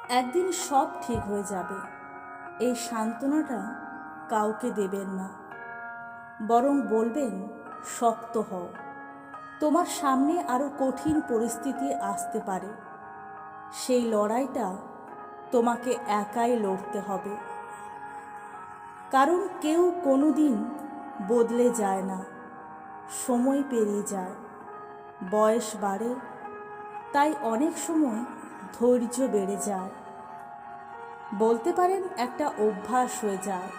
একদিন সব ঠিক হয়ে যাবে, এই সান্ত্বনাটা কাউকে দেবেন না। বরং বলবেন, শক্ত হও, তোমার সামনে আরও কঠিন পরিস্থিতি আসতে পারে। সেই লড়াইটা তোমাকে একাই লড়তে হবে। কারণ কেউ কোনো দিন বদলে যায় না, সময় পেরিয়ে যায়, বয়স বাড়ে, তাই অনেক সময় ধৈর্য বেড়ে যায়। বলতে পারেন একটা অভ্যাস হয়ে যায়।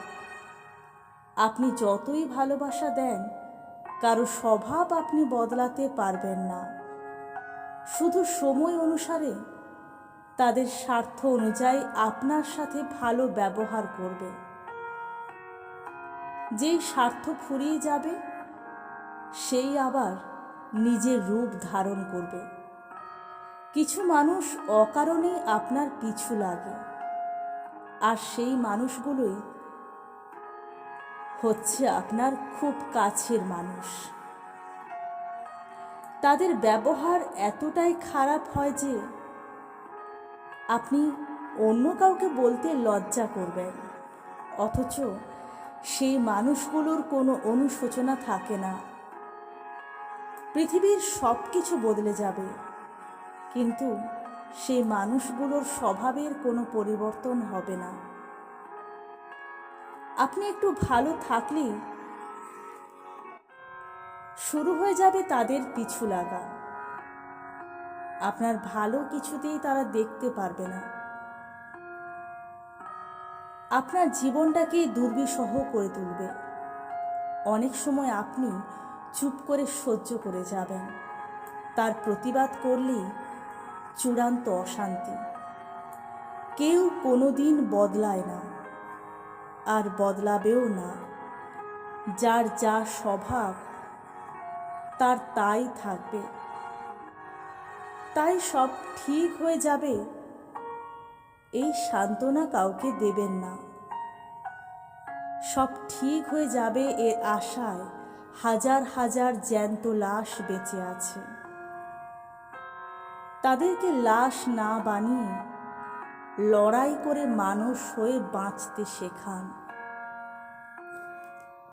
আপনি যতই ভালোবাসা দেন, কারো স্বভাব আপনি বদলাতে পারবেন না। শুধু সময় অনুসারে তাদের স্বার্থ অনুযায়ী আপনার সাথে ভালো ব্যবহার করবে। যেই স্বার্থ ফুরিয়ে যাবে, সেই আবার নিজের রূপ ধারণ করবে। কিছু মানুষ অকারণেই আপনার পিছু লাগে, আর সেই মানুষগুলোই হচ্ছে আপনার খুব কাছের মানুষ। তাদের ব্যবহার এতটাই খারাপ হয় যে আপনি অন্য কাউকে বলতে লজ্জা করবেন, অথচ সেই মানুষগুলোর কোনো অনুশোচনা থাকে না। পৃথিবীর সব কিছু বদলে যাবে, কিন্তু সেই মানুষগুলোর স্বভাবের কোনো পরিবর্তন হবে না। আপনি একটু ভালো থাকলেই শুরু হয়ে যাবে তাদের পিছু লাগা। আপনার ভালো কিছুতেই তারা দেখতে পারবে না। আপনার জীবনটাকে দুর্বিষহ করে তুলবে। অনেক সময় আপনি চুপ করে সহ্য করে যাবেন, তার প্রতিবাদ করলেই চূড়ান্ত অশান্তি। কেউ কোনো দিন বদলায় না, আর বদলাবেও না। যার যা স্বভাব, তার তাই থাকবে। তাই সব ঠিক হয়ে যাবে, এই সান্ত্বনা কাউকে দেবেন না। সব ঠিক হয়ে যাবে এর আশায় হাজার হাজার জ্যান্ত লাশ বেঁচে আছে। তাদেরকে লাশ না বানিয়ে লড়াই করে মানুষ হয়ে বাঁচতে শেখান।